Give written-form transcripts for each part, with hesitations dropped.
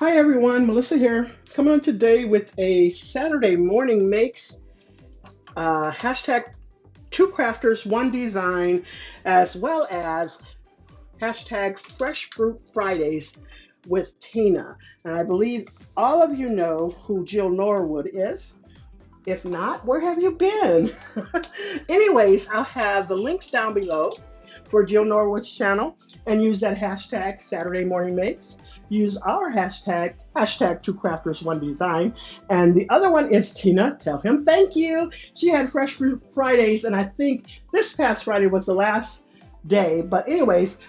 Hi everyone, Melissa here, coming on today with a Saturday morning makes hashtag two crafters, one design, as well as hashtag fresh fruit Fridays with Tina. And I believe all of you know who Jill Norwood is. If not, where have you been? Anyways, I'll have the links down below for Jill Norwood's channel and use that hashtag Saturday Morning Makes. Use our hashtag Two Crafters One Design. And the other one is Tina. Tell him thank you. She had Fresh Fruit Fridays, and I think this past Friday was the last day. But anyways,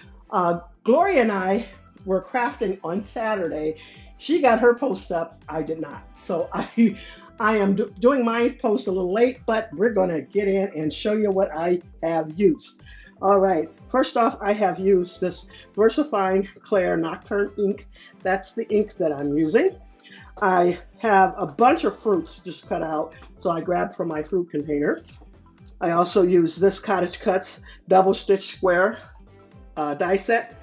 Gloria and I were crafting on Saturday. She got her post up. I did not. So I am doing my post a little late, but we're going to get in and show you what I have used. All right, first off, I have used this VersaFine Clair Nocturne ink. That's the ink that I'm using. I have a bunch of fruits just cut out, so I grabbed from my fruit container. I also use this Cottage Cuts double stitch square die set,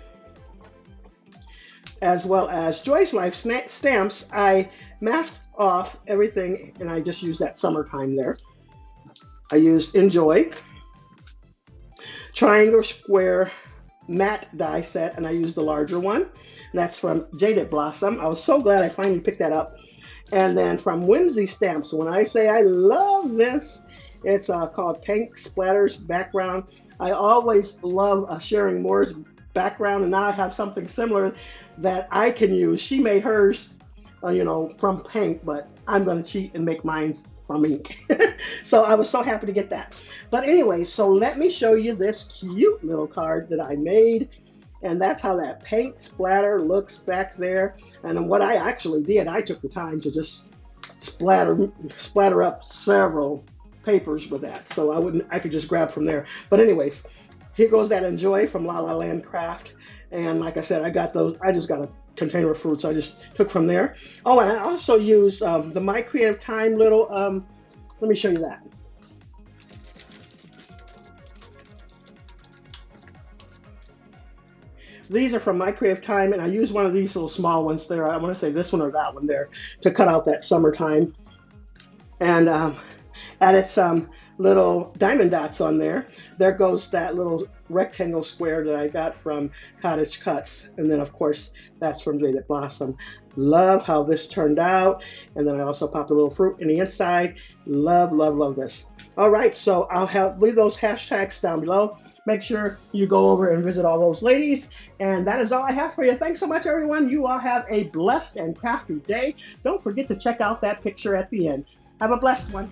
as well as Joy's Life stamps. I masked off everything and I just used that summertime there. I used Enjoy, triangle square matte die set, and I used the larger one. And that's from Jaded Blossom. I was so glad I finally picked that up. And then from Whimsy Stamps, when I say I love this, it's called Paint Splatters Background. I always love sharing Moore's background, and now I have something similar that I can use. She made hers from paint, but I'm going to cheat and make mine from ink. So I was so happy to get that. But anyway, so let me show you this cute little card that I made. And that's how that paint splatter looks back there. And what I actually did, I took the time to just splatter up several papers with that. So I could just grab from there. But anyways, here goes that Enjoy from La La Land Craft. And like I said, I got those. I just got a container of fruits. I just took from there. Oh, and I also used the My Creative Time little, let me show you that. These are from My Creative Time, and I used one of these little small ones there. I want to say this one or that one there to cut out that summertime. And added some little diamond dots on there. There goes that little rectangle square that I got from Cottage Cuts. And then of course, that's from Jaded Blossom. Love how this turned out. And then I also popped a little fruit in the inside. Love, love, love this. All right, so leave those hashtags down below. Make sure you go over and visit all those ladies. And that is all I have for you. Thanks so much, everyone. You all have a blessed and crafty day. Don't forget to check out that picture at the end. Have a blessed one.